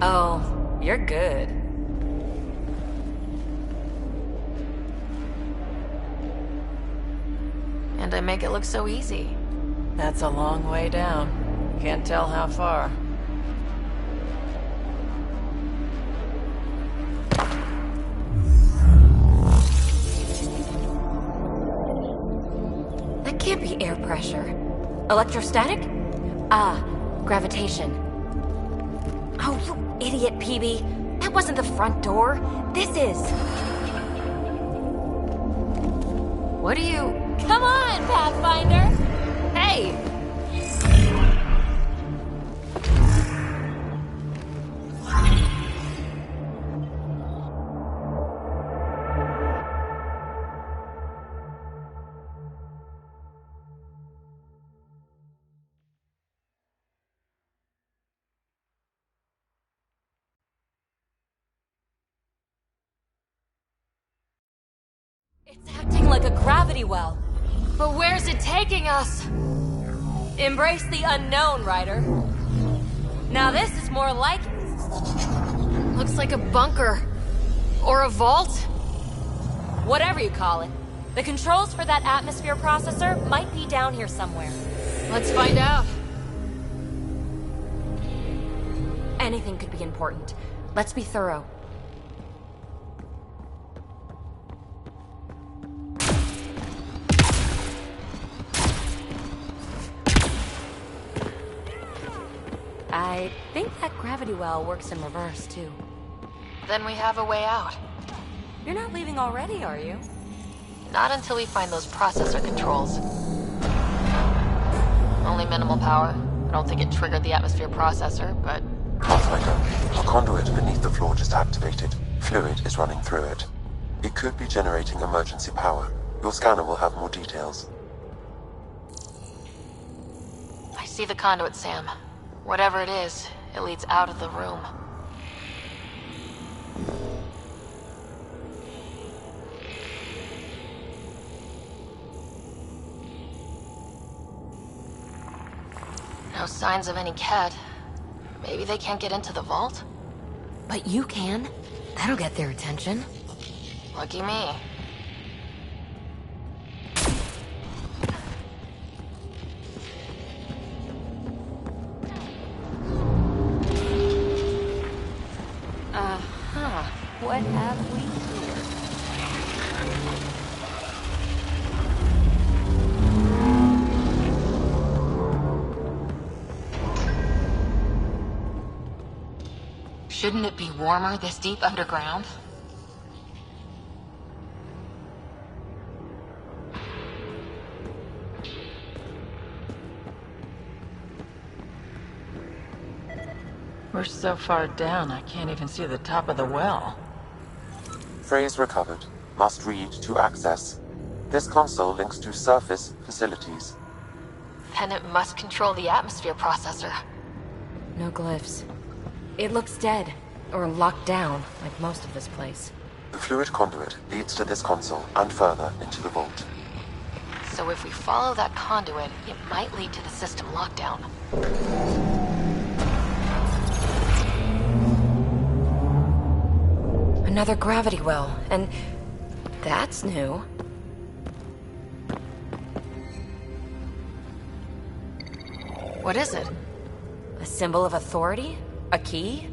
Oh, you're good. And I make it look so easy. That's a long way down. Can't tell how far. That can't be air pressure. Electrostatic? Ah, gravitation. Oh, you idiot, PB. That wasn't the front door. This is. What are you... Come on, Pathfinder! Hey! It's acting like a gravity well. But where's it taking us? Embrace the unknown, Ryder. Now this is more like... Looks like a bunker. Or a vault. Whatever you call it. The controls for that atmosphere processor might be down here somewhere. Let's find out. Anything could be important. Let's be thorough. I think that gravity well works in reverse, too. Then we have a way out. You're not leaving already, are you? Not until we find those processor controls. Only minimal power. I don't think it triggered the atmosphere processor, but... Pathfinder, a conduit beneath the floor just activated. Fluid is running through it. It could be generating emergency power. Your scanner will have more details. I see the conduit, Sam. Whatever it is, it leads out of the room. No signs of any cat. Maybe they can't get into the vault? But you can. That'll get their attention. Lucky me. What have we here? Shouldn't it be warmer this deep underground? We're so far down, I can't even see the top of the well. Phrase recovered. Must read to access. This console links to surface facilities. Then it must control the atmosphere processor. No glyphs. It looks dead, or locked down, like most of this place. The fluid conduit leads to this console and further into the vault. So if we follow that conduit, it might lead to the system lockdown. Another gravity well, and that's new. What is it? A symbol of authority? A key?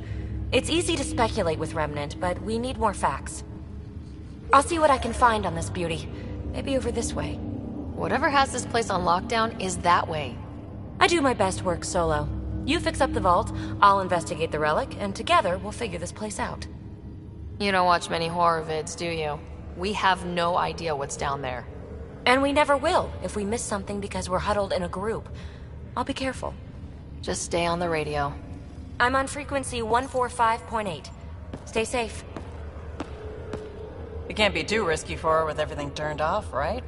It's easy to speculate with Remnant, but we need more facts. I'll see what I can find on this beauty. Maybe over this way. Whatever has this place on lockdown is that way. I do my best work solo. You fix up the vault, I'll investigate the relic, and together we'll figure this place out. You don't watch many horror vids, do you? We have no idea what's down there. And we never will if we miss something because we're huddled in a group. I'll be careful. Just stay on the radio. I'm on frequency 145.8. Stay safe. It can't be too risky for her with everything turned off, right?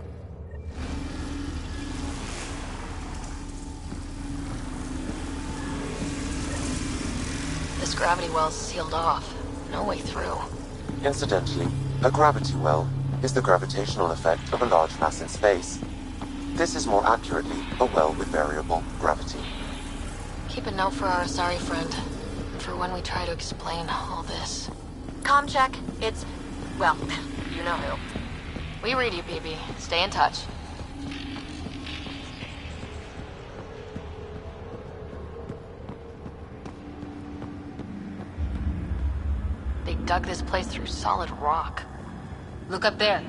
This gravity well's sealed off. No way through. Incidentally, a gravity well is the gravitational effect of a large mass in space. This is more accurately a well with variable gravity. Keep a note for our sorry friend. for when we try to explain all this. Comm check. It's... well, you know who. We read you, BB. Stay in touch. They dug this place through solid rock. Look up there.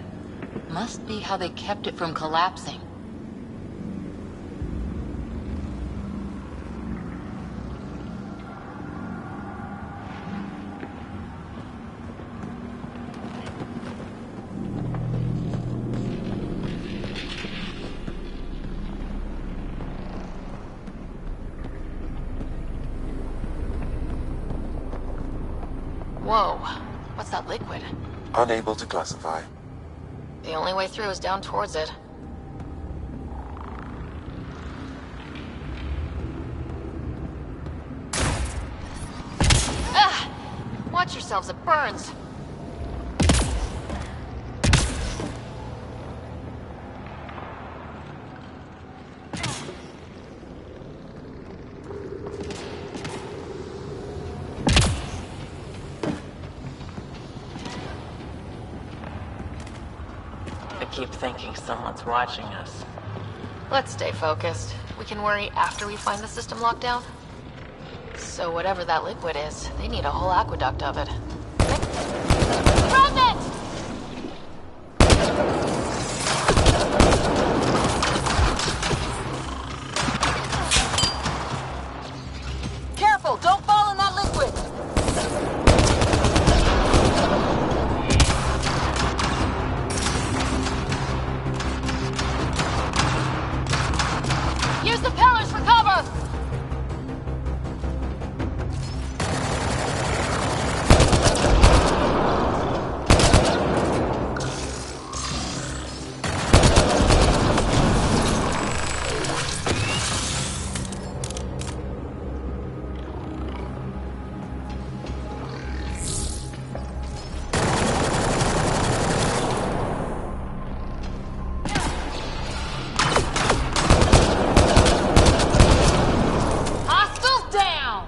Must be how they kept it from collapsing. Whoa. What's that liquid? Unable to classify. The only way through is down towards it. Ah! Watch yourselves, it burns! I keep thinking someone's watching us. Let's stay focused. We can worry after we find the system lockdown. So whatever that liquid is, they need a whole aqueduct of it. Run it! Careful! Don't fall in that liquid! Use the pillars for cover! Hostiles down!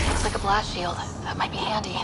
Looks like a blast shield. That might be handy.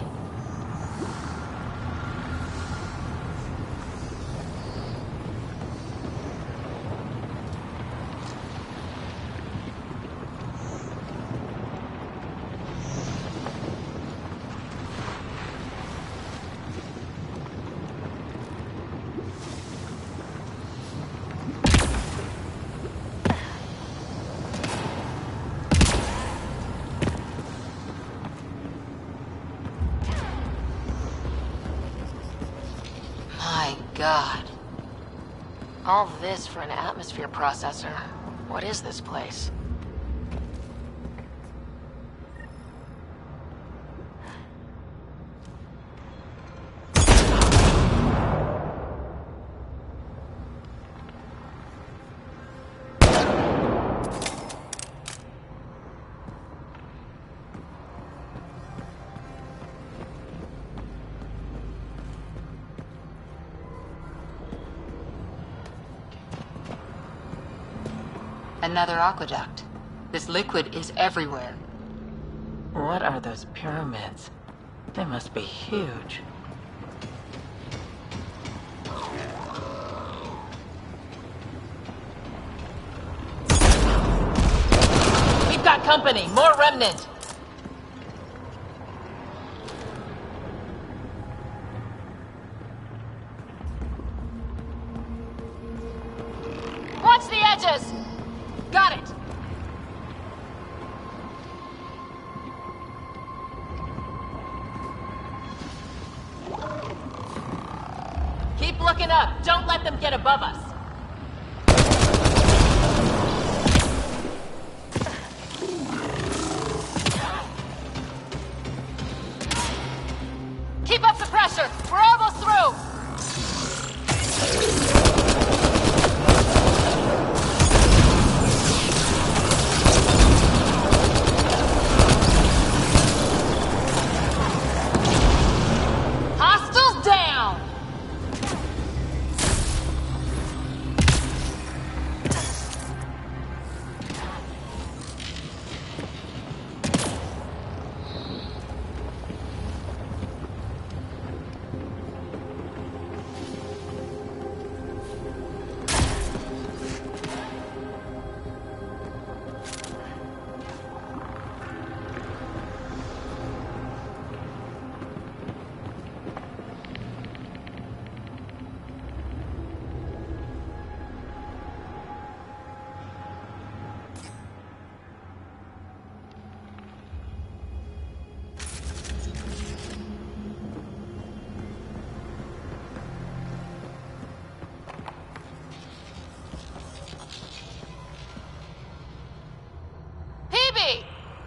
My God. All this for an atmosphere processor. What is this place? Another aqueduct. This liquid is everywhere. What are those pyramids? They must be huge. We've got company! More remnant! Watch the edges! Got it! Keep looking up. Don't let them get above us. Keep up the pressure. We're almost through. Hostiles down.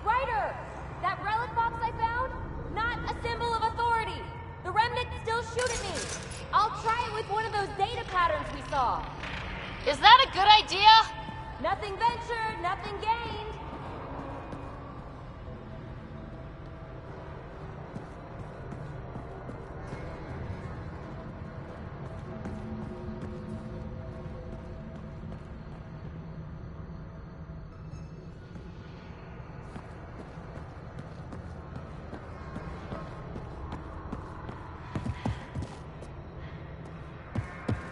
Ryder! That relic box I found? Not a symbol of authority. The remnants still shoot at me. I'll try it with one of those data patterns we saw. Is that a good idea? Nothing ventured, nothing gained.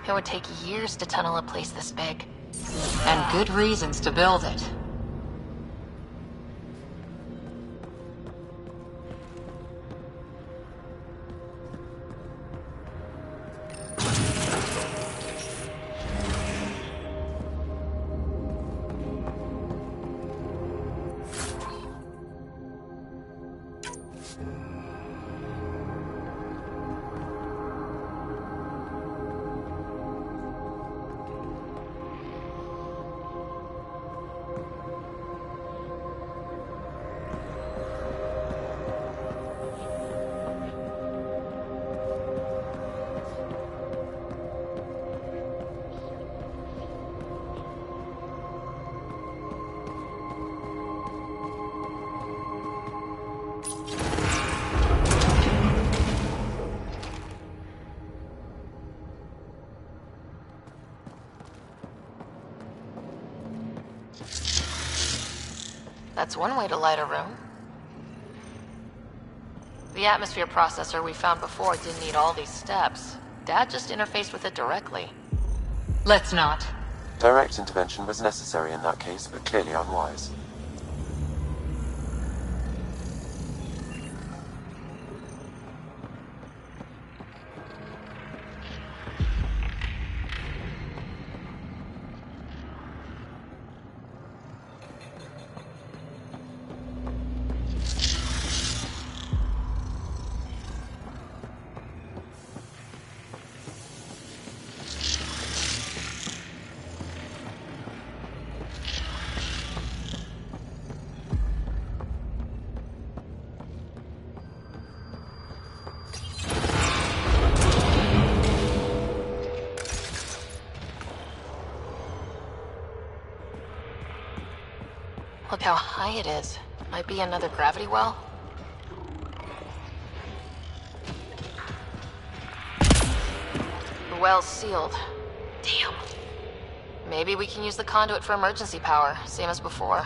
It would take years to tunnel a place this big. And good reasons to build it. That's one way to light a room. The atmosphere processor we found before didn't need all these steps. Dad just interfaced with it directly. Let's not. Direct intervention was necessary in that case, but clearly unwise. Look how high it is. Might be another gravity well. The well's sealed. Damn. Maybe we can use the conduit for emergency power, same as before.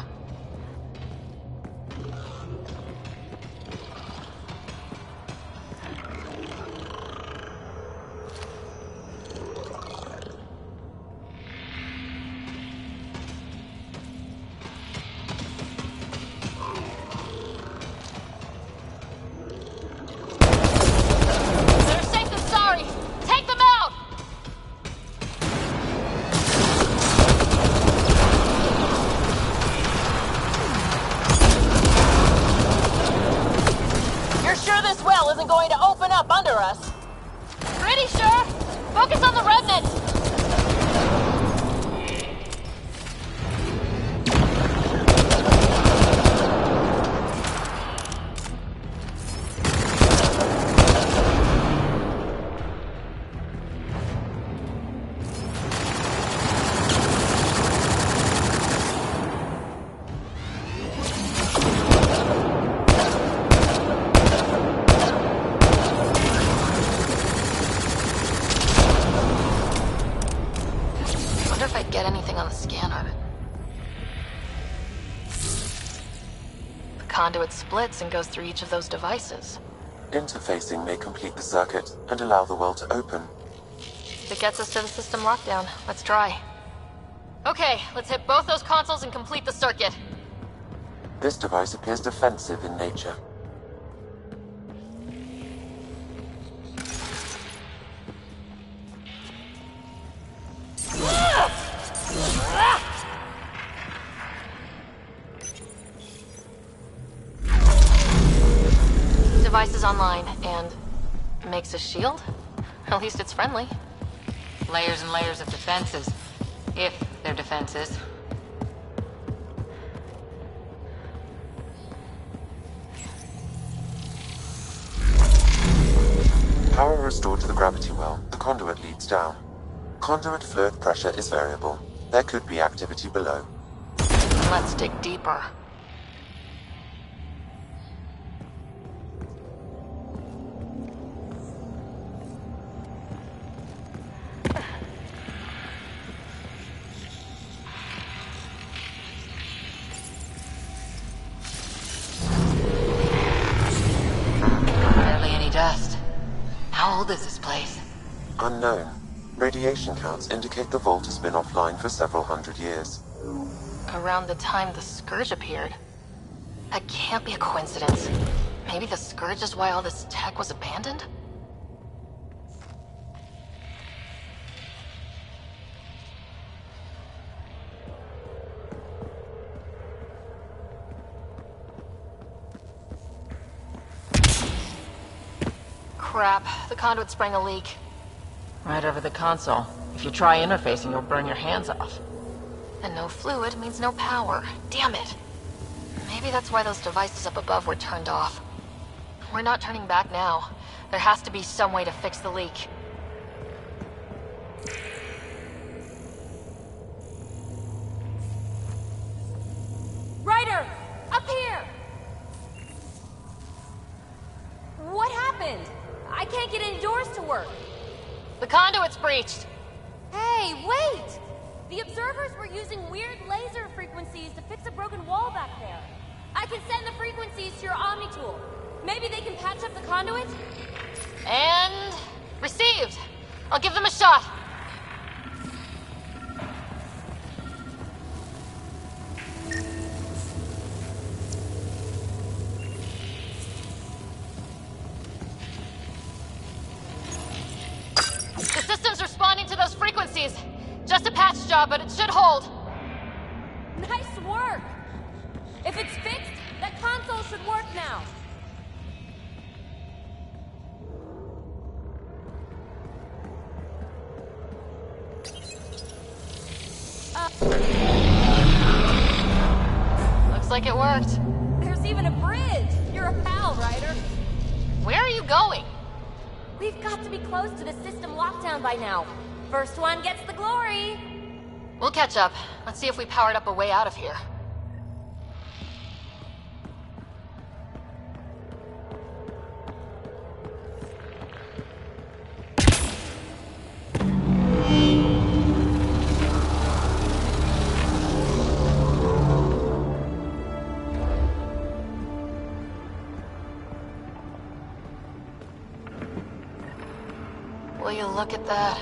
Focus on the remnant! Get anything on the scanner. The conduit splits and goes through each of those devices. Interfacing may complete the circuit and allow the well to open. If it gets us to the system lockdown, let's try. Okay, let's hit both those consoles and complete the circuit. This device appears defensive in nature. Device is online, and makes a shield? At least it's friendly. Layers and layers of defenses. If they're defenses. Power restored to the gravity well. The conduit leads down. Conduit fluid pressure is variable. There could be activity below. Let's dig deeper. Barely any dust. How old is this place? Unknown. Radiation counts indicate the vault has been offline for several hundred years. Around the time the Scourge appeared. That can't be a coincidence. Maybe the Scourge is why all this tech was abandoned? Crap, the conduit sprang a leak. Right over the console. If you try interfacing, you'll burn your hands off. And no fluid means no power. Damn it. Maybe that's why those devices up above were turned off. We're not turning back now. There has to be some way to fix the leak. Ryder! Up here! What happened? I can't get any doors to work. The conduit's breached! Hey, wait! The observers were using weird laser frequencies to fix a broken wall back there. I can send the frequencies to your Omni tool. Maybe they can patch up the conduit? And... received! I'll give them a shot! The system's responding to those frequencies. Just a patch job, but it should hold. Nice work! If it's fixed, that console should work now. Looks like it worked. There's even a bridge! You're a pal, Ryder. Where are you going? We've got to be close to the system lockdown by now. First one gets the glory! We'll catch up. Let's see if we powered up a way out of here. Will you look at that?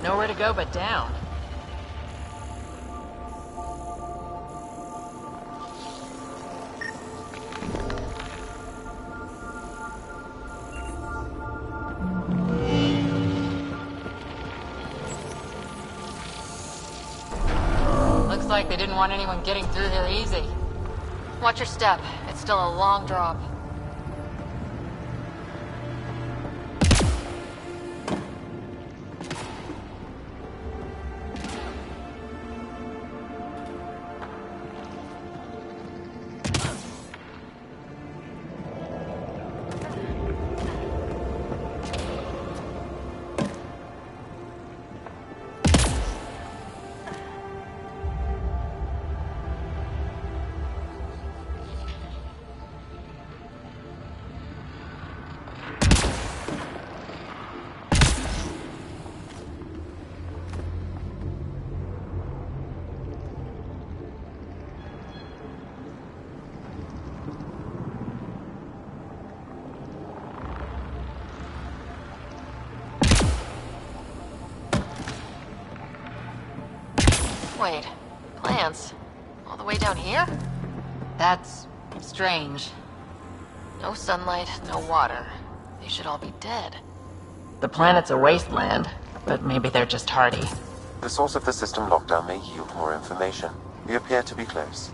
Nowhere to go but down. Looks like they didn't want anyone getting through here easy. Watch your step. It's still a long drop. Wait, plants? All the way down here? That's strange. No sunlight, no water. They should all be dead. The planet's a wasteland, but maybe they're just hardy. The source of the system lockdown may yield more information. We appear to be close.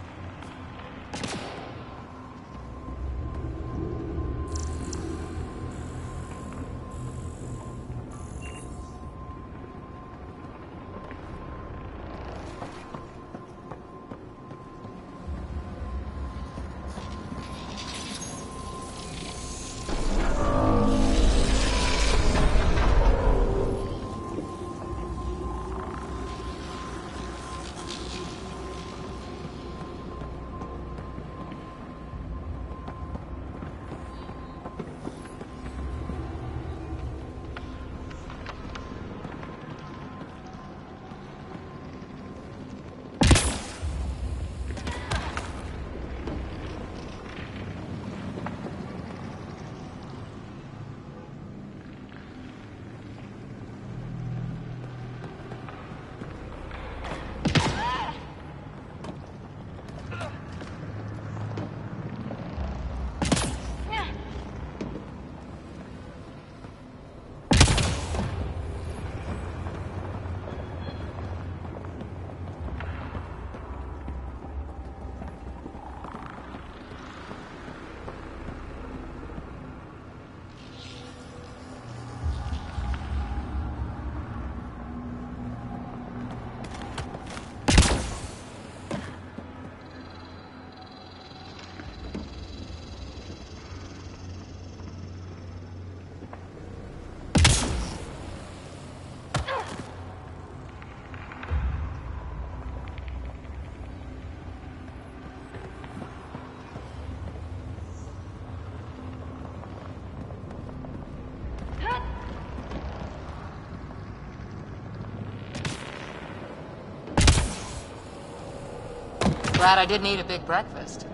Glad I didn't eat a big breakfast.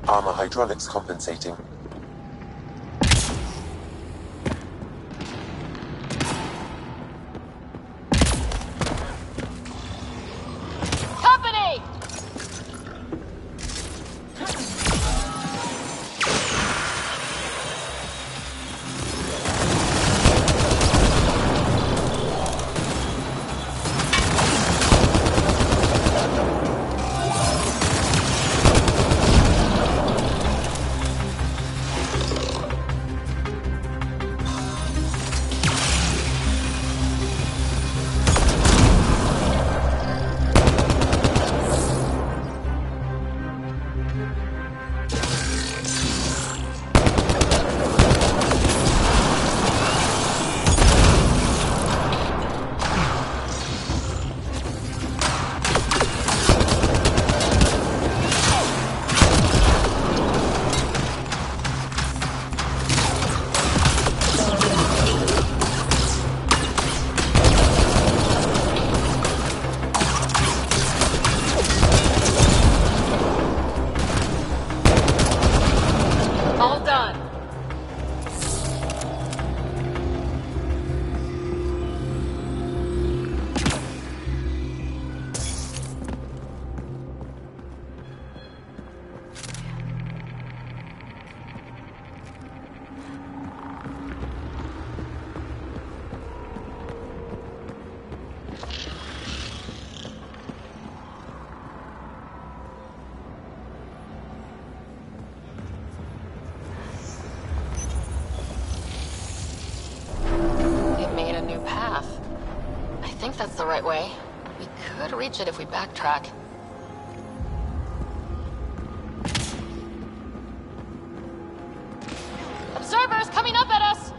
Armor hydraulics compensating. Company! think that's the right way. We could reach it if we backtrack. Observers coming up at us!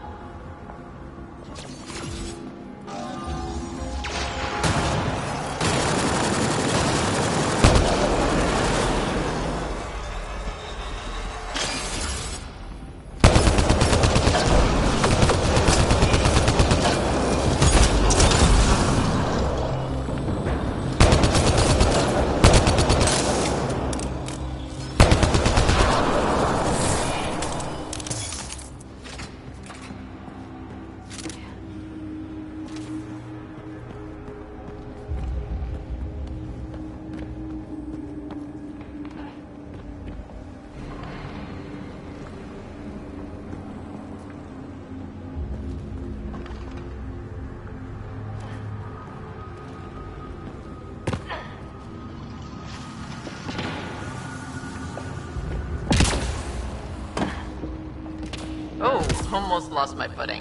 Oh, almost lost my footing.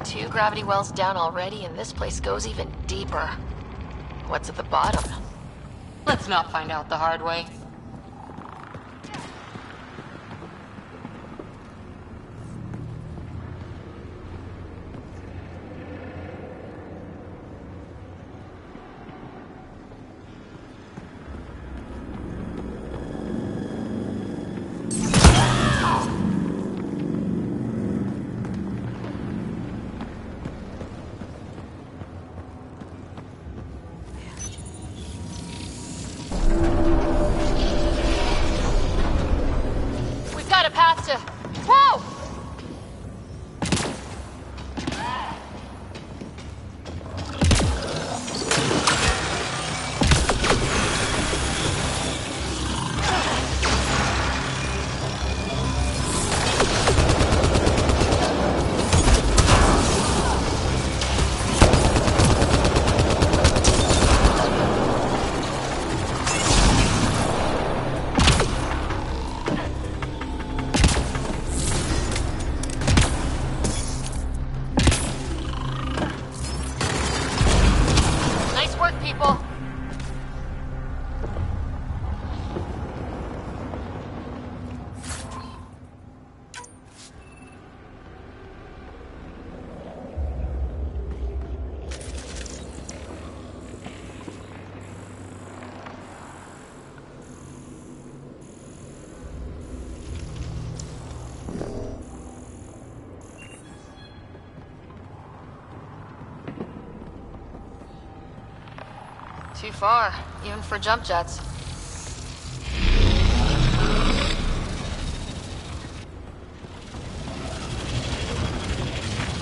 Two gravity wells down already, and this place goes even deeper. What's at the bottom? Let's not find out the hard way. Whoa! Too far, even for jump jets.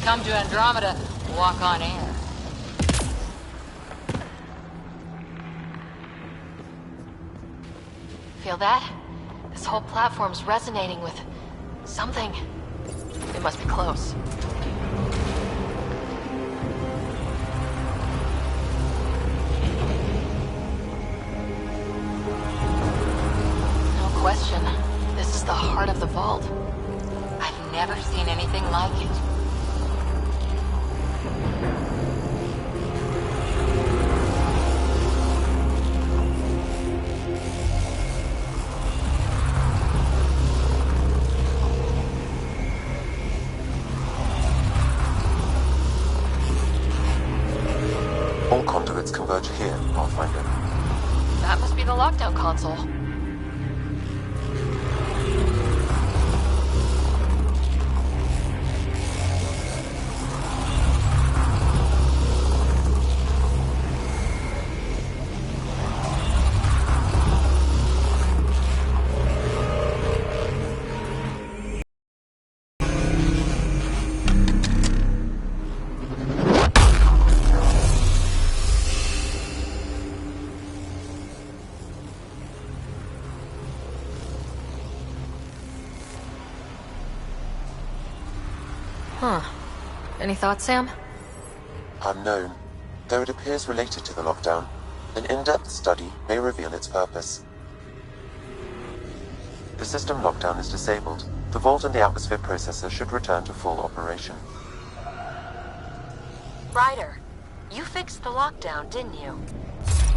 Come to Andromeda, walk on air. Feel that? This whole platform's resonating with something. It must be close. No question. This is the heart of the vault. I've never seen anything like it. All conduits converge here, Pathfinder. That must be the lockdown console. Huh. Any thoughts, Sam? Unknown. Though it appears related to the lockdown, an in-depth study may reveal its purpose. The system lockdown is disabled. The vault and the atmosphere processor should return to full operation. Ryder, you fixed the lockdown, didn't you?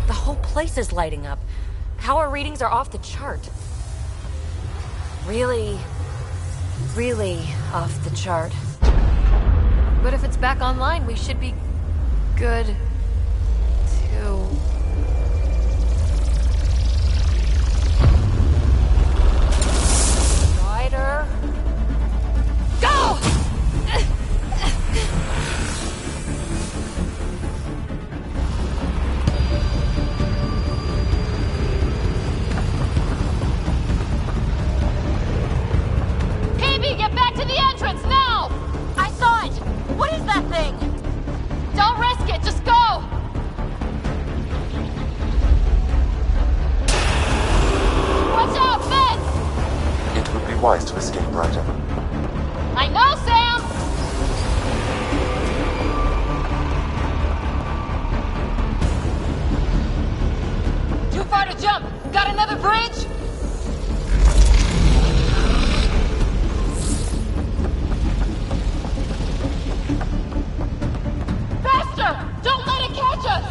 The whole place is lighting up. Power readings are off the chart. Really off the chart. But if it's back online, we should be good to... Ryder... Go! Get back to the entrance, now! I saw it! What is that thing? Don't risk it, just go! Watch out, fence! It would be wise to escape, Ryder. I know, Sam! Too far to jump! Got another bridge? Don't let it catch us!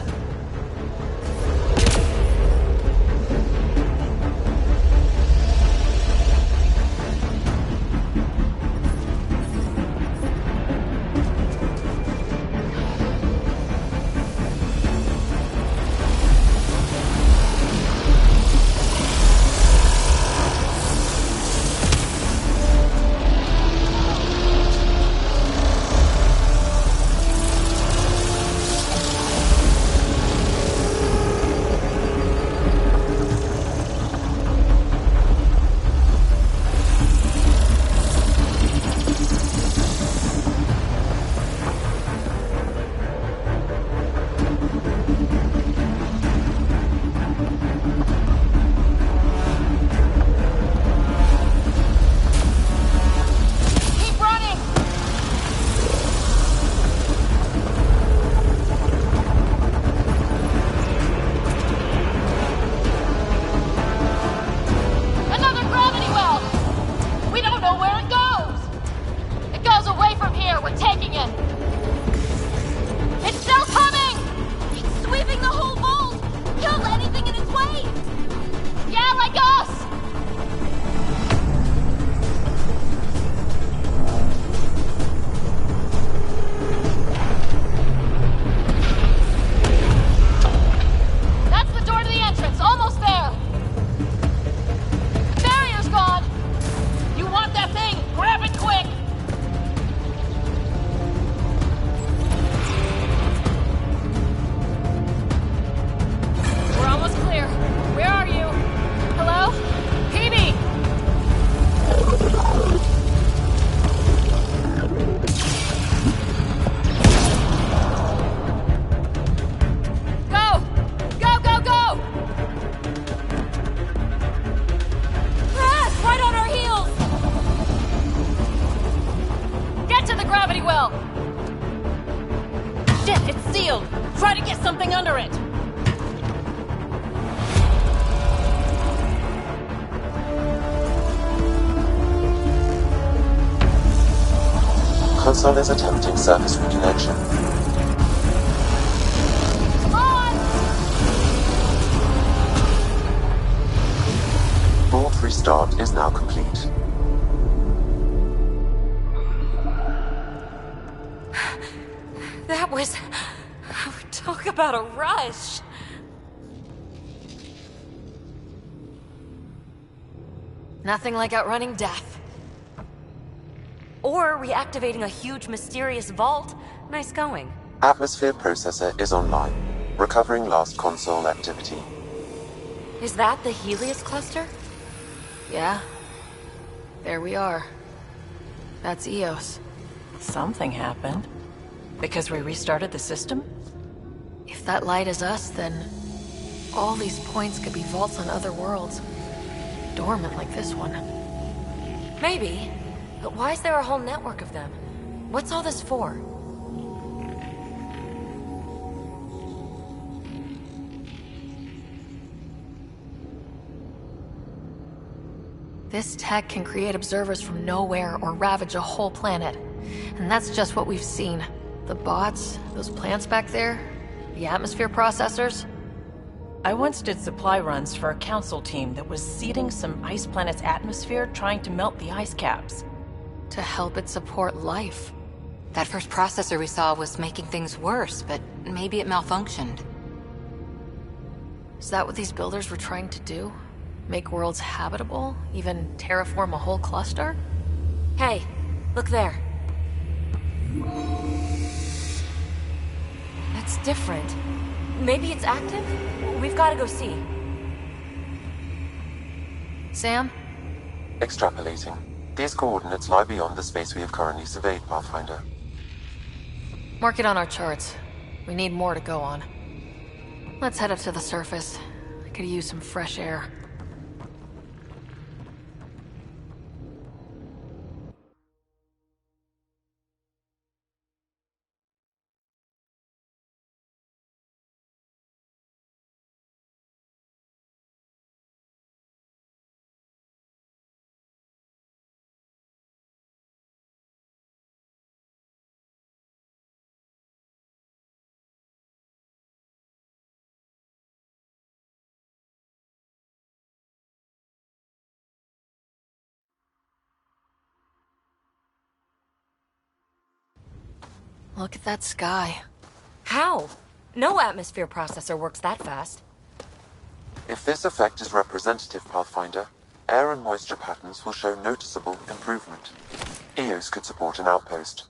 Try to get something under it! Console is attempting surface reconnection. Vault restart is now complete. That was... Talk about a rush! Nothing like outrunning death. Or reactivating a huge, mysterious vault. Nice going. Atmosphere processor is online, recovering last console activity. Is that the Helios cluster? Yeah. There we are. That's Eos. Something happened. Because we restarted the system? If that light is us, then all these points could be vaults on other worlds. Dormant like this one. Maybe. But why is there a whole network of them? What's all this for? This tech can create observers from nowhere or ravage a whole planet. And that's just what we've seen. The bots, those plants back there, the atmosphere processors. I once did supply runs for a council team that was seeding some ice planet's atmosphere, trying to melt the ice caps. To help it support life. That first processor we saw was making things worse, but maybe it malfunctioned. Is that what these builders were trying to do? Make worlds habitable? Even terraform a whole cluster? Hey, look there. That's different. Maybe it's active? We've got to go see. Sam? Extrapolating. These coordinates lie beyond the space we have currently surveyed, Pathfinder. Mark it on our charts. We need more to go on. Let's head up to the surface. I could use some fresh air. Look at that sky. How? No atmosphere processor works that fast. If this effect is representative, Pathfinder, air and moisture patterns will show noticeable improvement. EOS could support an outpost.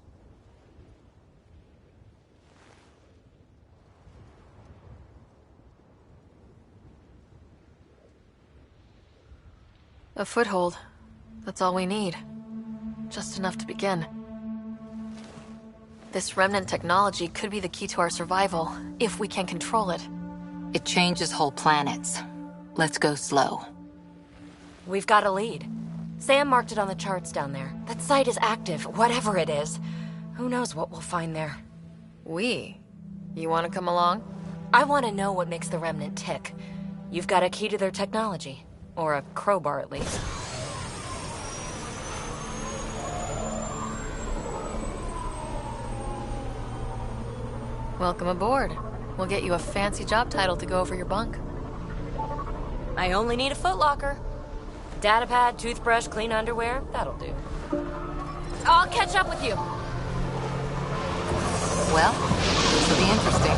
A foothold. That's all we need. Just enough to begin. This remnant technology could be the key to our survival, if we can control it. It changes whole planets. Let's go slow. We've got a lead. Sam marked it on the charts down there. That site is active, whatever it is. Who knows what we'll find there. You want to come along? I want to know what makes the remnant tick. You've got a key to their technology. Or a crowbar, at least. Welcome aboard. We'll get you a fancy job title to go over your bunk. I only need a footlocker. Data pad, toothbrush, clean underwear, that'll do. I'll catch up with you. Well, this will be interesting.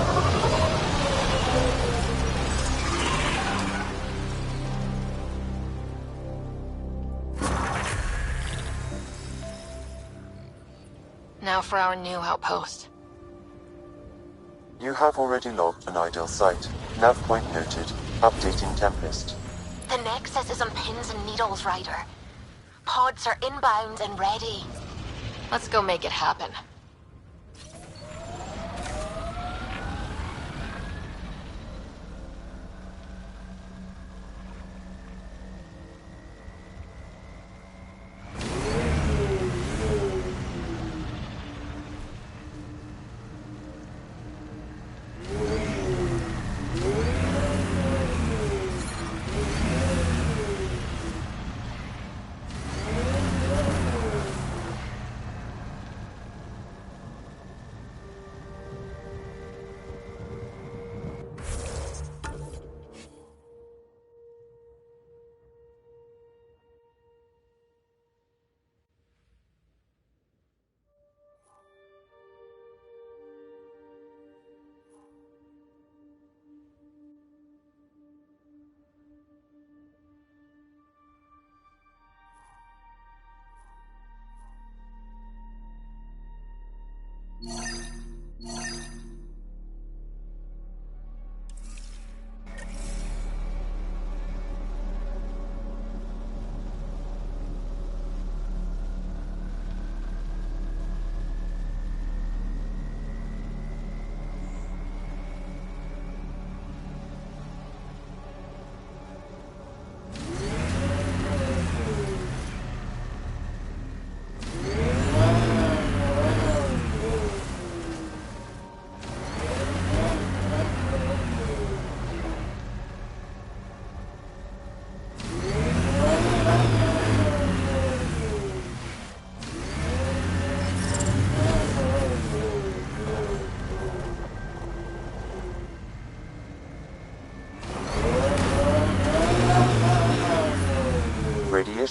Now for our new outpost. You have already logged an ideal site. Nav point noted. Updating Tempest. The Nexus is on pins and needles, Ryder. Pods are inbound and ready. Let's go make it happen.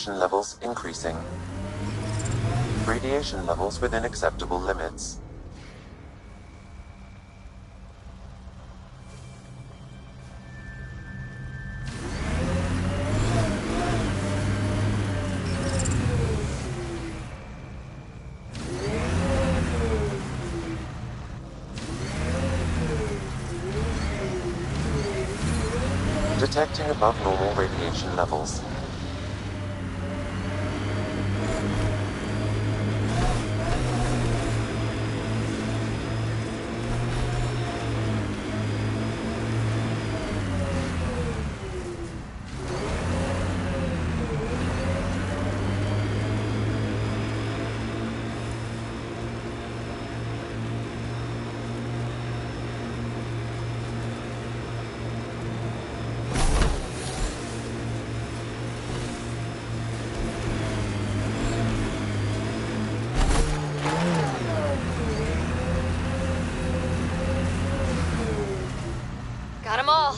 Radiation levels increasing. Radiation levels within acceptable limits. Detecting above normal radiation levels. Got 'em all.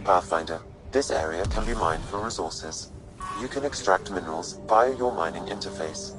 Pathfinder, this area can be mined for resources. You can extract minerals via your mining interface.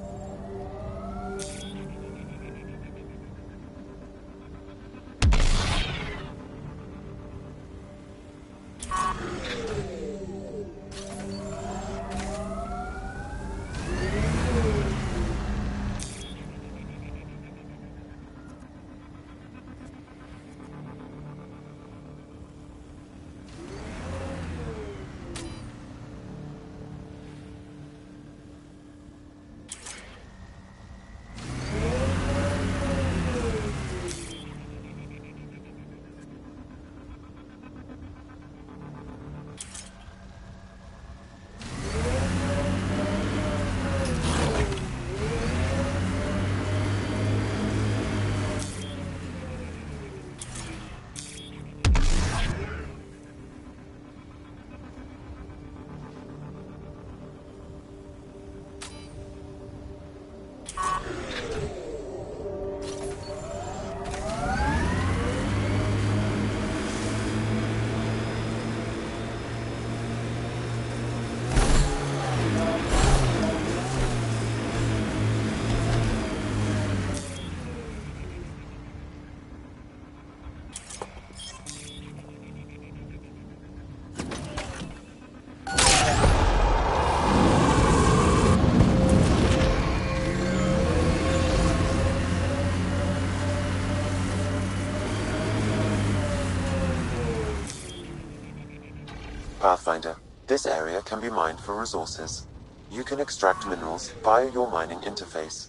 Pathfinder, this area can be mined for resources. You can extract minerals via your mining interface.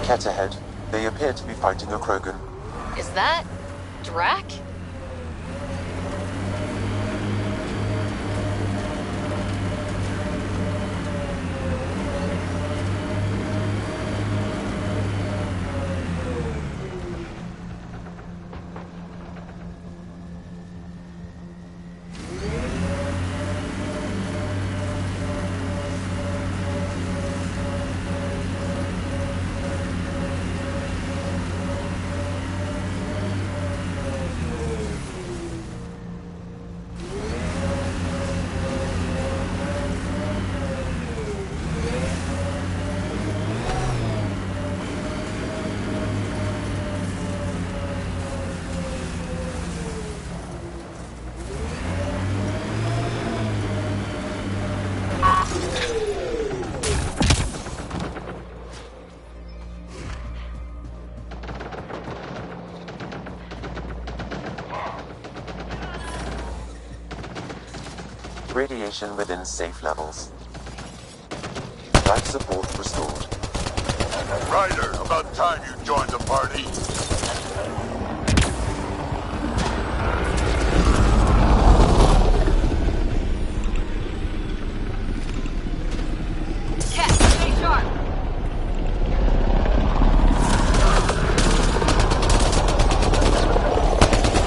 Cat ahead. They appear to be fighting a Krogan. Is that Drac? Radiation within safe levels. Life support restored. Ryder, about time you joined the party. Cat, stay sharp.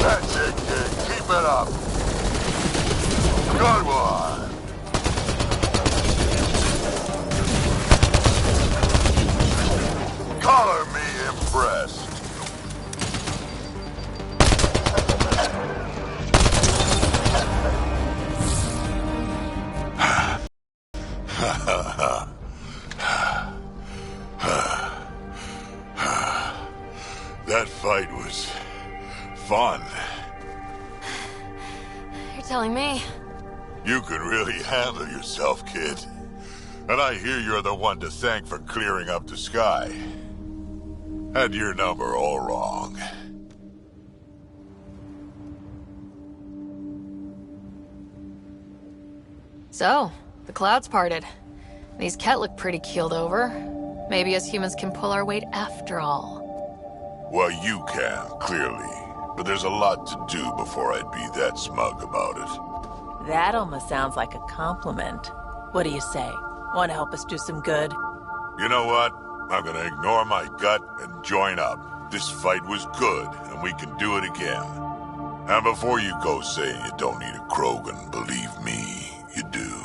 That's it, kid. Keep it up. Good one. Color me impressed. That fight was fun. You're telling me. You can really handle yourself, kid. And I hear you're the one to thank for clearing up the sky. Had your number all wrong. So, the clouds parted. These Ket look pretty keeled over. Maybe us humans can pull our weight after all. Well, you can, clearly. But there's a lot to do before I'd be that smug about it. That almost sounds like a compliment. What do you say? Want to help us do some good? You know what? I'm gonna ignore my gut and join up. This fight was good, and we can do it again. And before you go saying you don't need a Krogan, believe me, you do.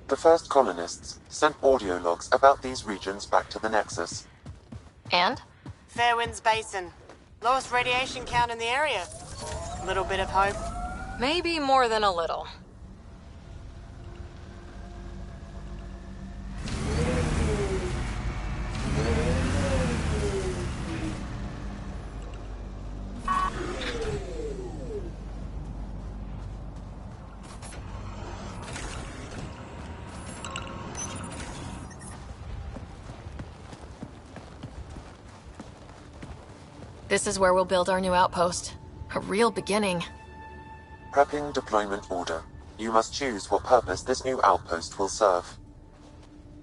The first colonists sent audio logs about these regions back to the Nexus. And? Fairwinds Basin. Lowest radiation count in the area. Little bit of hope. Maybe more than a little. This is where we'll build our new outpost. A real beginning. Prepping deployment order. You must choose what purpose this new outpost will serve.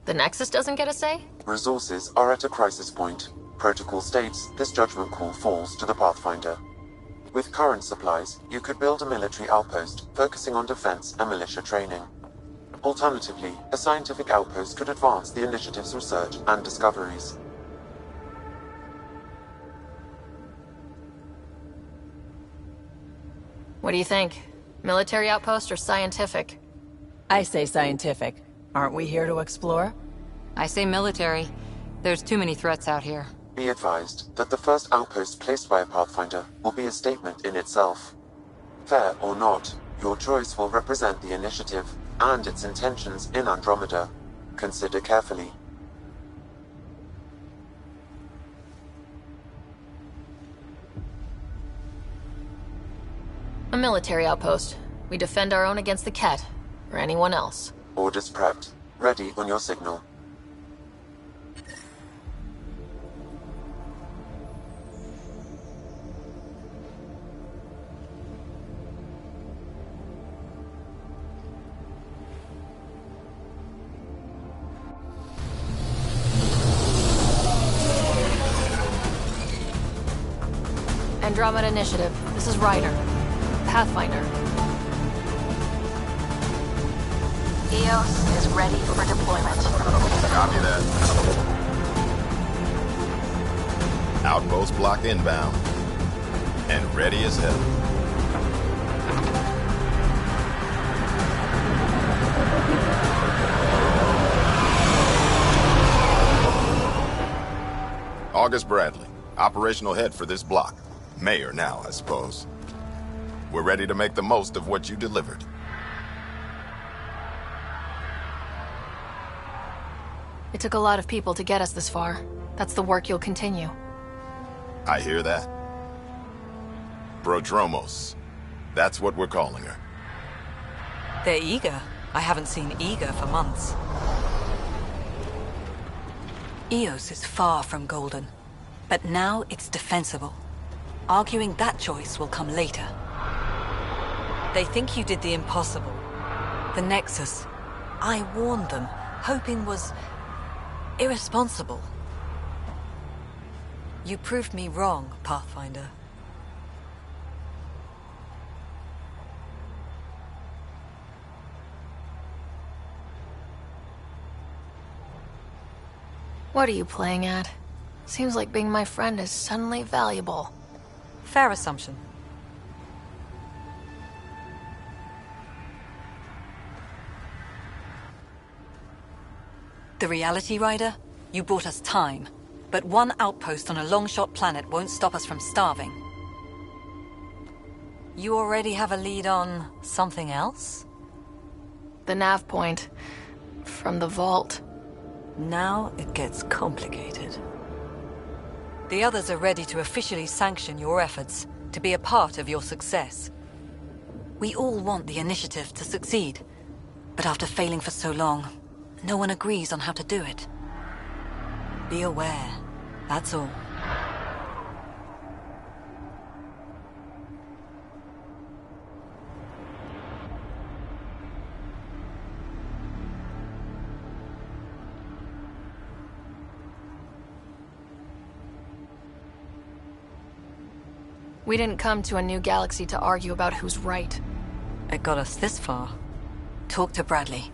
The Nexus doesn't get a say? Resources are at a crisis point. Protocol states this judgment call falls to the Pathfinder. With current supplies, you could build a military outpost focusing on defense and militia training. Alternatively, a scientific outpost could advance the initiative's research and discoveries. What do you think? Military outpost or scientific? I say scientific. Aren't we here to explore? I say military. There's too many threats out here. Be advised that the first outpost placed by a Pathfinder will be a statement in itself. Fair or not, your choice will represent the initiative and its intentions in Andromeda. Consider carefully. A military outpost. We defend our own against the Ket, or anyone else. Orders prepped. Ready on your signal. Andromeda Initiative. This is Ryder. Pathfinder. EOS is ready for deployment. Copy that. Outpost block inbound. And ready as hell. August Bradley, operational head for this block. Mayor now, I suppose. We're ready to make the most of what you delivered. It took a lot of people to get us this far. That's the work you'll continue. I hear that. Prodromos. That's what we're calling her. They're eager. I haven't seen eager for months. Eos is far from golden, but now it's defensible. Arguing that choice will come later. They think you did the impossible. The Nexus. I warned them, hoping was irresponsible. You proved me wrong, Pathfinder. What are you playing at? Seems like being my friend is suddenly valuable. Fair assumption. The Reality Rider? You brought us time. But one outpost on a long-shot planet won't stop us from starving. You already have a lead on something else? The nav point. From the vault. Now it gets complicated. The others are ready to officially sanction your efforts, to be a part of your success. We all want the initiative to succeed, but after failing for so long, no one agrees on how to do it. Be aware, that's all. We didn't come to a new galaxy to argue about who's right. It got us this far. Talk to Bradley.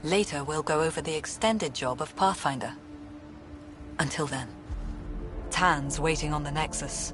Later, we'll go over the extended job of Pathfinder. Until then, Tan's waiting on the Nexus.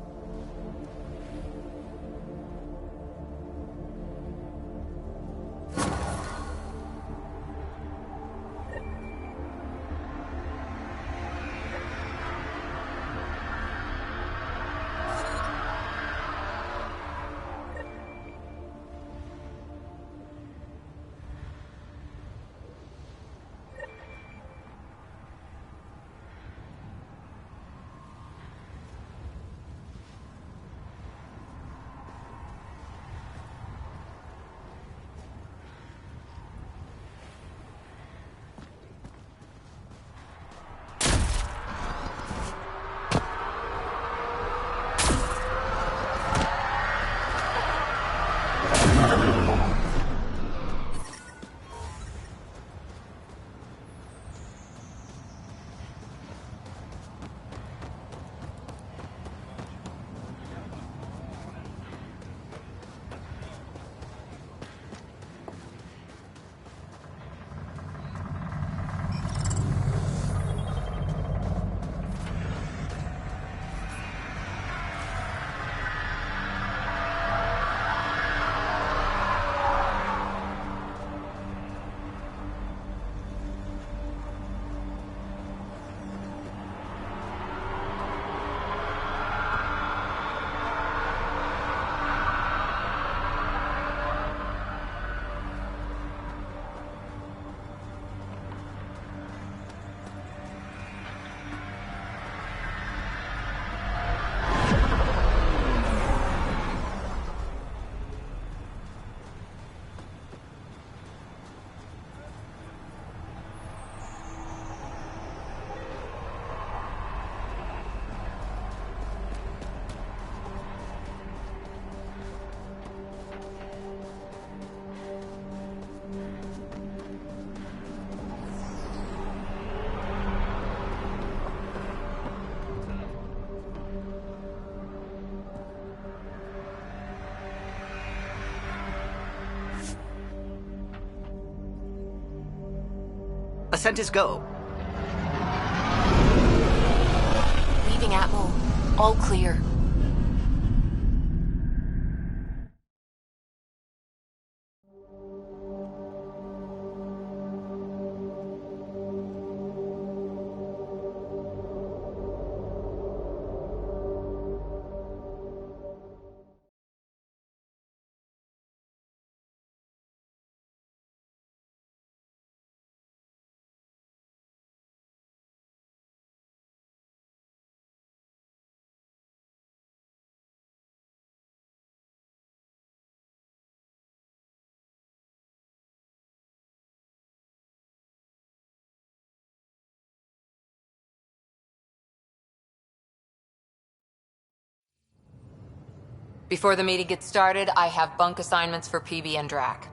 Ascent is go. Leaving Atmo. All clear. Before the meeting gets started, I have bunk assignments for PB and Drac.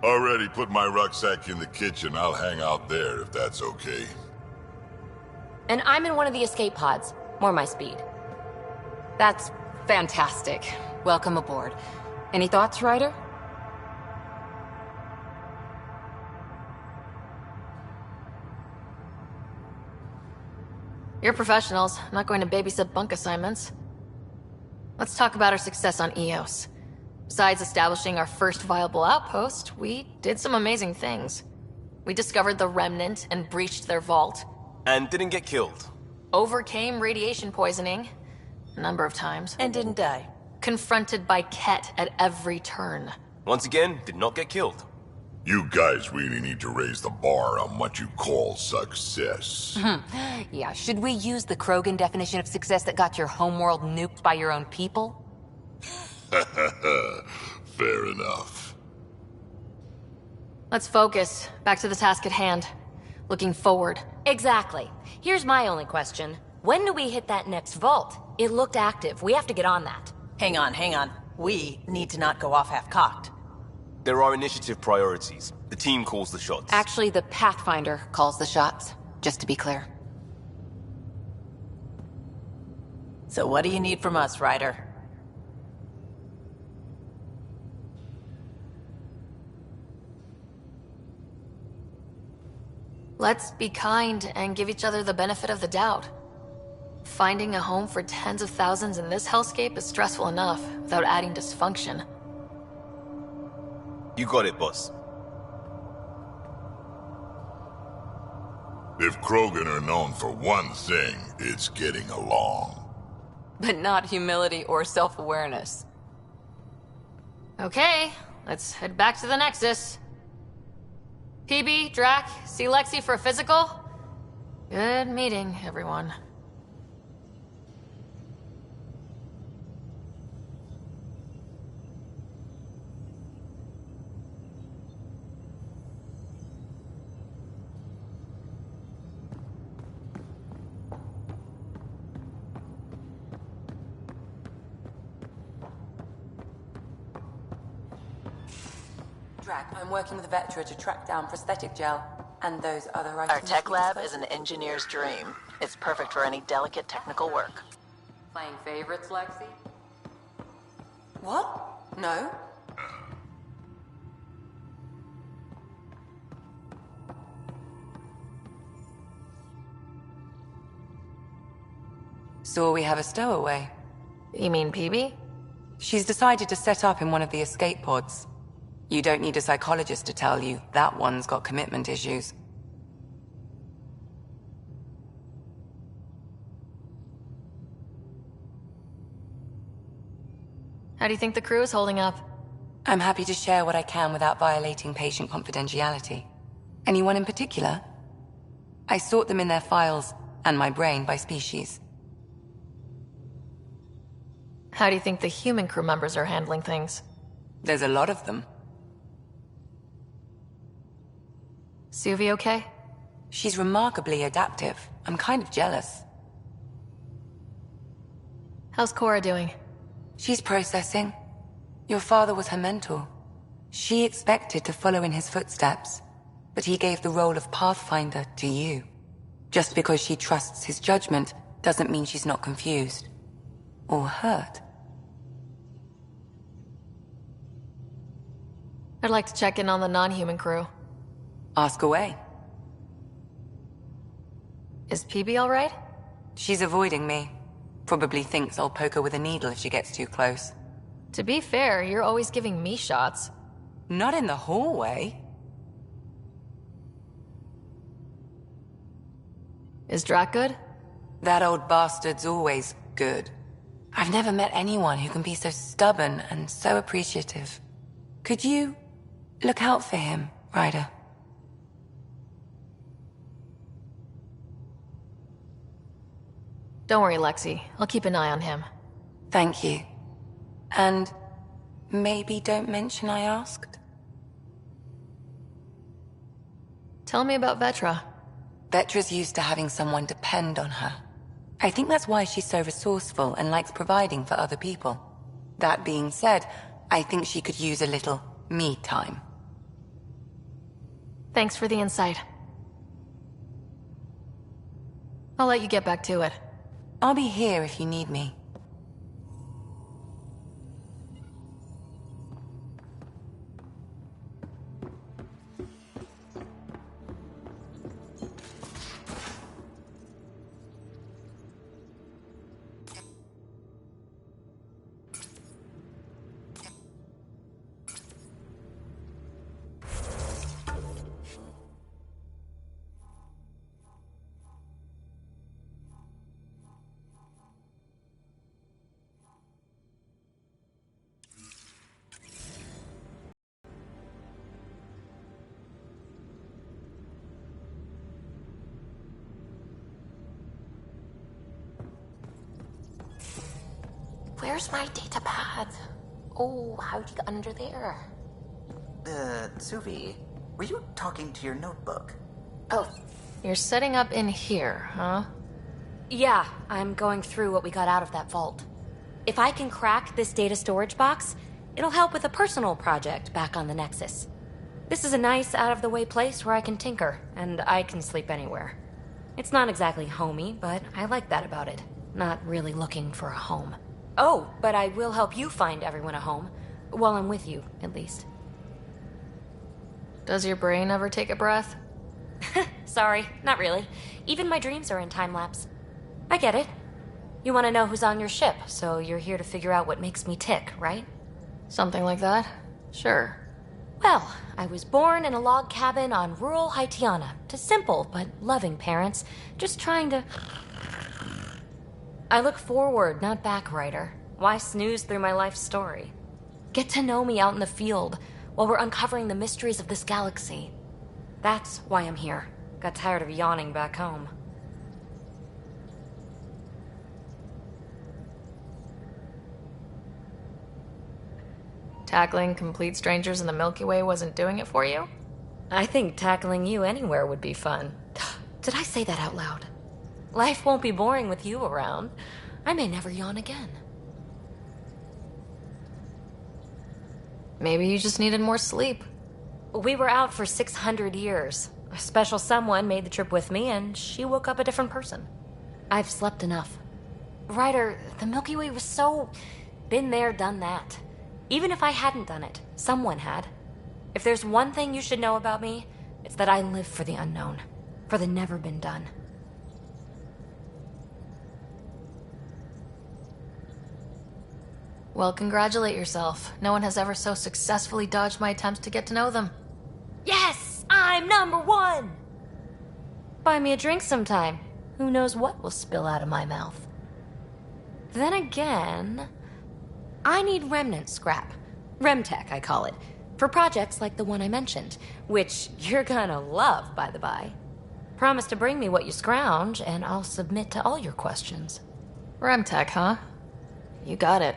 Already put my rucksack in the kitchen. I'll hang out there if that's okay. And I'm in one of the escape pods. More my speed. That's fantastic. Welcome aboard. Any thoughts, Ryder? You're professionals. I'm not going to babysit bunk assignments. Let's talk about our success on Eos. Besides establishing our first viable outpost, we did some amazing things. We discovered the Remnant and breached their vault. And didn't get killed. Overcame radiation poisoning a number of times. And didn't die. Confronted by Ket at every turn. Once again, did not get killed. You guys really need to raise the bar on what you call success. Yeah, should we use the Krogan definition of success that got your homeworld nuked by your own people? Fair enough. Let's focus. Back to the task at hand. Looking forward. Exactly. Here's my only question. When do we hit that next vault? It looked active. We have to get on that. Hang on. We need to not go off half-cocked. There are initiative priorities. The team calls the shots. Actually, the Pathfinder calls the shots, just to be clear. So what do you need from us, Ryder? Let's be kind and give each other the benefit of the doubt. Finding a home for tens of thousands in this hellscape is stressful enough without adding dysfunction. You got it, boss. If Krogan are known for one thing, it's getting along. But not humility or self-awareness. Okay, let's head back to the Nexus. PB, Drac, see Lexi for a physical? Good meeting, everyone. Drac, I'm working with Vetra to track down prosthetic gel and those other items. Our tech lab is an engineer's dream. It's perfect for any delicate technical work. Playing favorites, Lexi? What? No. So we have a stowaway. You mean PB? She's decided to set up in one of the escape pods. You don't need a psychologist to tell you that one's got commitment issues. How do you think the crew is holding up? I'm happy to share what I can without violating patient confidentiality. Anyone in particular? I sort them in their files and my brain by species. How do you think the human crew members are handling things? There's a lot of them. Suvi okay? She's remarkably adaptive. I'm kind of jealous. How's Cora doing? She's processing. Your father was her mentor. She expected to follow in his footsteps, but he gave the role of Pathfinder to you. Just because she trusts his judgment doesn't mean she's not confused. Or hurt. I'd like to check in on the non-human crew. Ask away. Is PB all right? She's avoiding me. Probably thinks I'll poke her with a needle if she gets too close. To be fair, you're always giving me shots. Not in the hallway. Is Drac good? That old bastard's always good. I've never met anyone who can be so stubborn and so appreciative. Could you look out for him, Ryder? Don't worry, Lexi. I'll keep an eye on him. Thank you. And maybe don't mention I asked? Tell me about Vetra. Vetra's used to having someone depend on her. I think that's why she's so resourceful and likes providing for other people. That being said, I think she could use a little me time. Thanks for the insight. I'll let you get back to it. I'll be here if you need me. Where's my data pad? Oh, how'd you get under there? Suvi, were you talking to your notebook? Oh, you're setting up in here, huh? Yeah, I'm going through what we got out of that vault. If I can crack this data storage box, it'll help with a personal project back on the Nexus. This is a nice, out-of-the-way place where I can tinker, and I can sleep anywhere. It's not exactly homey, but I like that about it. Not really looking for a home. Oh, but I will help you find everyone a home. While I'm with you, at least. Does your brain ever take a breath? Sorry, not really. Even my dreams are in time-lapse. I get it. You want to know who's on your ship, so you're here to figure out what makes me tick, right? Something like that? Sure. Well, I was born in a log cabin on rural Haitiana to simple but loving parents, just trying to... I look forward, not back, writer. Why snooze through my life story? Get to know me out in the field while we're uncovering the mysteries of this galaxy. That's why I'm here. Got tired of yawning back home. Tackling complete strangers in the Milky Way wasn't doing it for you? I think tackling you anywhere would be fun. Did I say that out loud? Life won't be boring with you around. I may never yawn again. Maybe you just needed more sleep. We were out for 600 years. A special someone made the trip with me, and she woke up a different person. I've slept enough. Ryder, the Milky Way was so... been there, done that. Even if I hadn't done it, someone had. If there's one thing you should know about me, it's that I live for the unknown. For the never been done. Well, congratulate yourself. No one has ever so successfully dodged my attempts to get to know them. Yes! I'm #1! Buy me a drink sometime. Who knows what will spill out of my mouth. Then again... I need remnant scrap. Remtech, I call it. For projects like the one I mentioned. Which you're gonna love, by the by. Promise to bring me what you scrounge, and I'll submit to all your questions. Remtech, huh? You got it.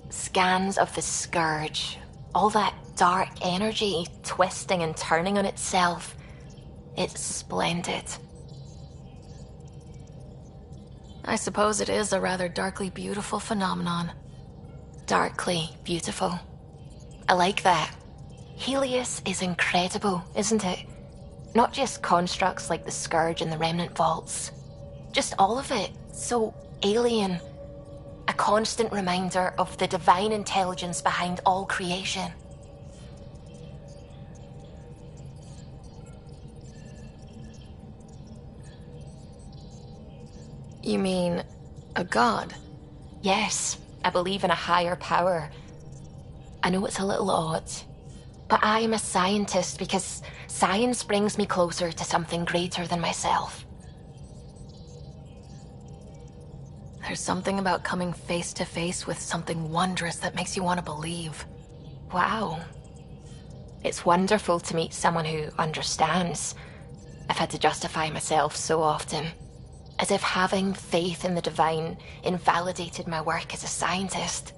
Scans of the Scourge. All that dark energy twisting and turning on itself. It's splendid. I suppose it is a rather darkly beautiful phenomenon. Darkly beautiful. I like that. Helios is incredible, isn't it? Not just constructs like the Scourge and the Remnant Vaults. Just all of it. So alien. A constant reminder of the divine intelligence behind all creation. You mean a god? Yes, I believe in a higher power. I know it's a little odd, but I am a scientist because science brings me closer to something greater than myself. There's something about coming face to face with something wondrous that makes you want to believe. Wow. It's wonderful to meet someone who understands. I've had to justify myself so often. As if having faith in the divine invalidated my work as a scientist.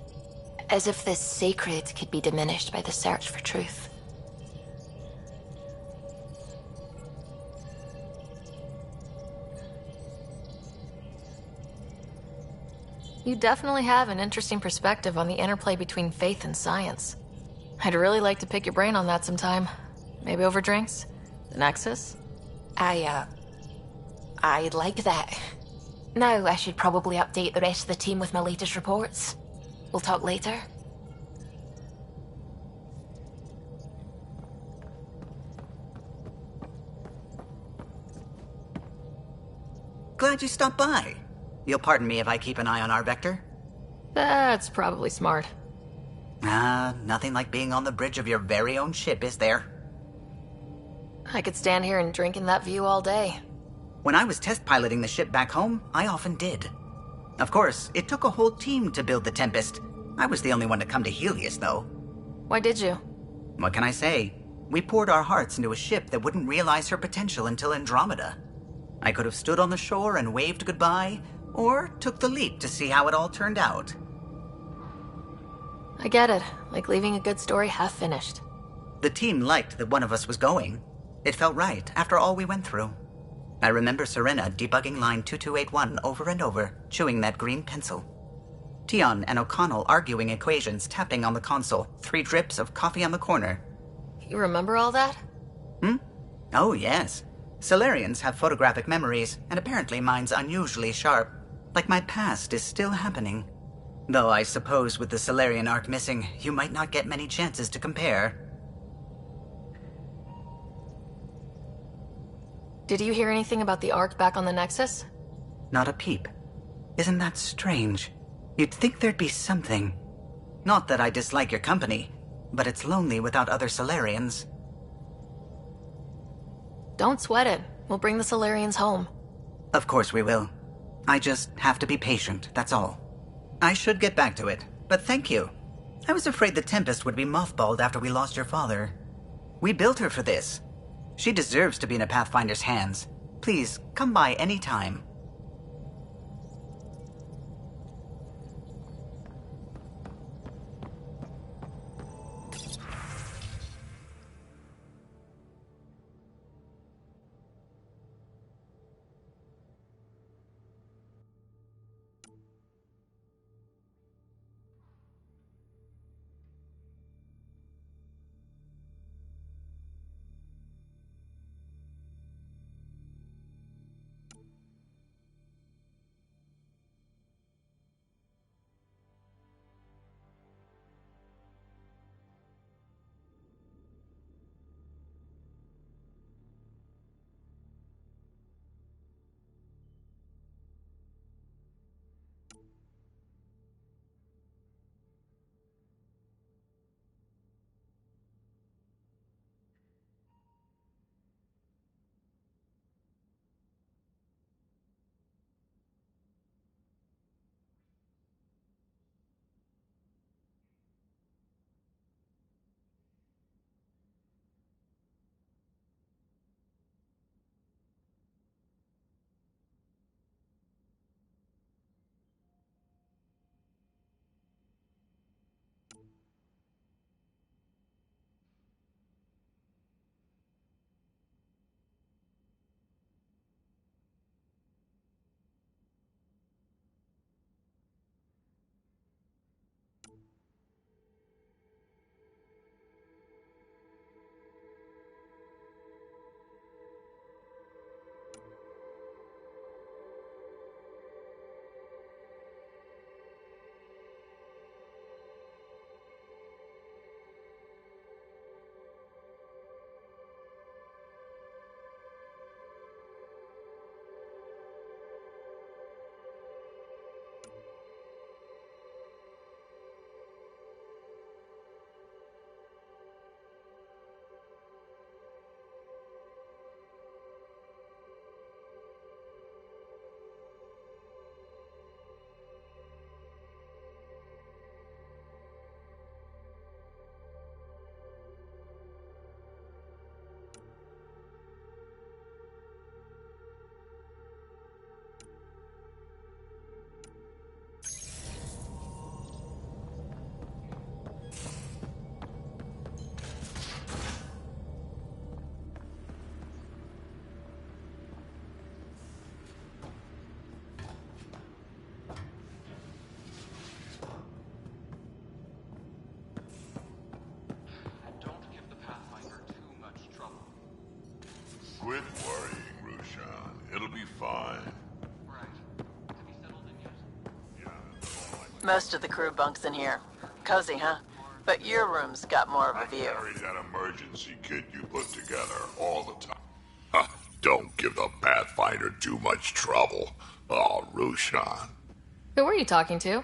As if this sacred could be diminished by the search for truth. You definitely have an interesting perspective on the interplay between faith and science. I'd really like to pick your brain on that sometime. Maybe over drinks? The Nexus? I'd like that. Now I should probably update the rest of the team with my latest reports. We'll talk later. Glad you stopped by. You'll pardon me if I keep an eye on our vector? That's probably smart. Nothing like being on the bridge of your very own ship, is there? I could stand here and drink in that view all day. When I was test piloting the ship back home, I often did. Of course, it took a whole team to build the Tempest. I was the only one to come to Helios, though. Why did you? What can I say? We poured our hearts into a ship that wouldn't realize her potential until Andromeda. I could have stood on the shore and waved goodbye, or took the leap to see how it all turned out. I get it. Like leaving a good story half finished. The team liked that one of us was going. It felt right after all we went through. I remember Serena debugging line 2281 over and over, chewing that green pencil. Tion and O'Connell arguing equations, tapping on the console, 3 drips of coffee on the corner. You remember all that? Oh, yes. Solarians have photographic memories, and apparently mine's unusually sharp. Like my past is still happening. Though I suppose with the Solarian arc missing, you might not get many chances to compare. Did you hear anything about the Ark back on the Nexus? Not a peep. Isn't that strange? You'd think there'd be something. Not that I dislike your company, but it's lonely without other Solarians. Don't sweat it. We'll bring the Solarians home. Of course we will. I just have to be patient, that's all. I should get back to it, but thank you. I was afraid the Tempest would be mothballed after we lost your father. We built her for this. She deserves to be in a Pathfinder's hands. Please, come by any time. Most of the crew bunks in here. Cozy, huh? But your room's got more of a view. Carry that emergency kit you put together all the time. Huh, don't give the Pathfinder too much trouble. Oh, Rushan. Who are you talking to?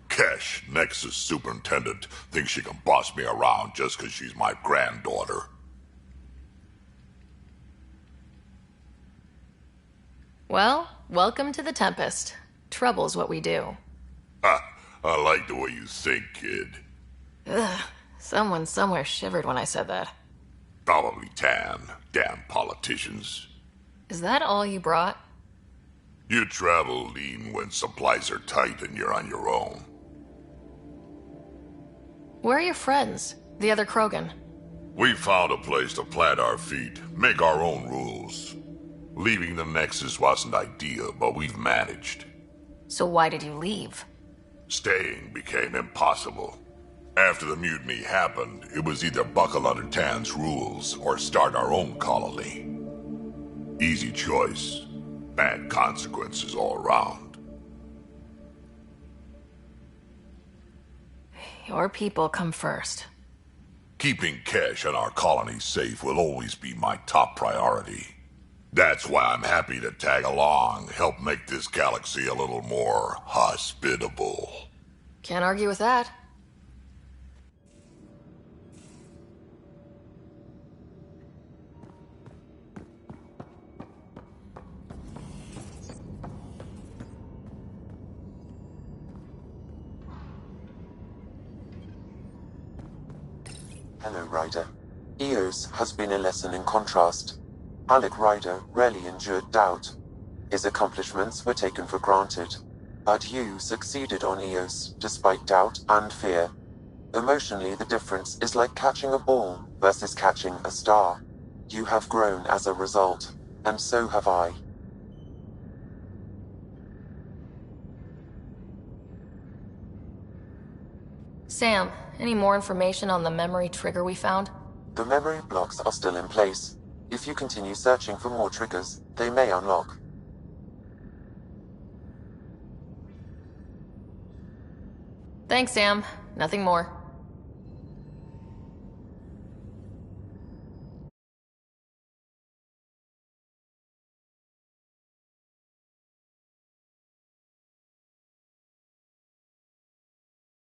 Kesh, Nexus Superintendent, thinks she can boss me around just because she's my granddaughter. Well, welcome to the Tempest. Trouble's what we do. Ha, I like the way you think, kid. Ugh, someone somewhere shivered when I said that. Probably Tan. Damn politicians. Is that all you brought? You travel lean when supplies are tight and you're on your own. Where are your friends? The other Krogan? We found a place to plant our feet, make our own rules. Leaving the Nexus wasn't ideal, but we've managed. So why did you leave? Staying became impossible. After the mutiny happened, it was either buckle under Tan's rules or start our own colony. Easy choice. Bad consequences all around. Your people come first. Keeping Kesh and our colony safe will always be my top priority. That's why I'm happy to tag along, help make this galaxy a little more hospitable. Can't argue with that. Hello, Ryder. Eos has been a lesson in contrast. Alec Ryder rarely endured doubt. His accomplishments were taken for granted. But you succeeded on Eos, despite doubt and fear. Emotionally, the difference is like catching a ball versus catching a star. You have grown as a result, and so have I. Sam, any more information on the memory trigger we found? The memory blocks are still in place. If you continue searching for more triggers, they may unlock. Thanks, Sam. Nothing more.